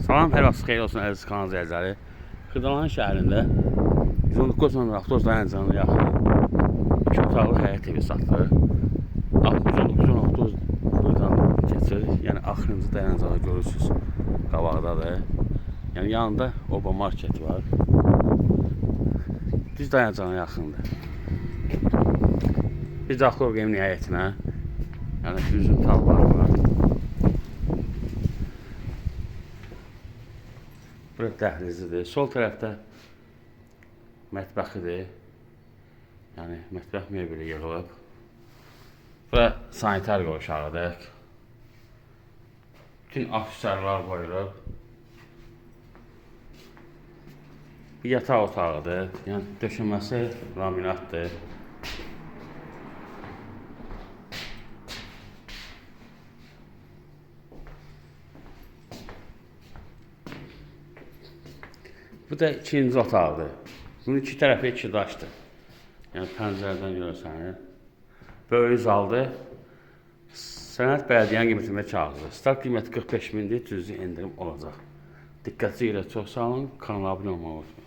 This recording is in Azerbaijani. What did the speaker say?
Salam, hər vaxt xeyir olsun əziz kanal izləyiciləri. Xırdalan şəhərində 119 nömrə avtobus dayanacağına yaxın 2 otaqlı həyət evi satılır. 119 nömrə avtobus buradan keçir. Yəni axırıncı dayanacağı görürsünüz. Qabaqdadır. Yəni yanında Oba marketi var. Düz dayanacağına yaxındır. Biz daxil olub nihayətinə. Yəni düzün tablarına. Bura dəhlizidir. Sol tərəfdə mətbəxidir. Yəni mətbəx mebeli yığılıb. Bura sanitar qovşağıdır. Bütün aksesuarlar qoyulub. Bir yataq otağıdır. Yəni döşəməsi laminatdır. Bu da ikinci otaqdır. Bunun iki tərəfi iki daşdır. Yəni pəncərədən görürsənir. Böyük zaldır. Sənəd bələdiyyənin qiymətində çağırılır. Start qiyməti 45 mindir, cüzi endirim olacaq. Diqqətli ilə çox sağ olun, kanala abunə olmağı unutmayın.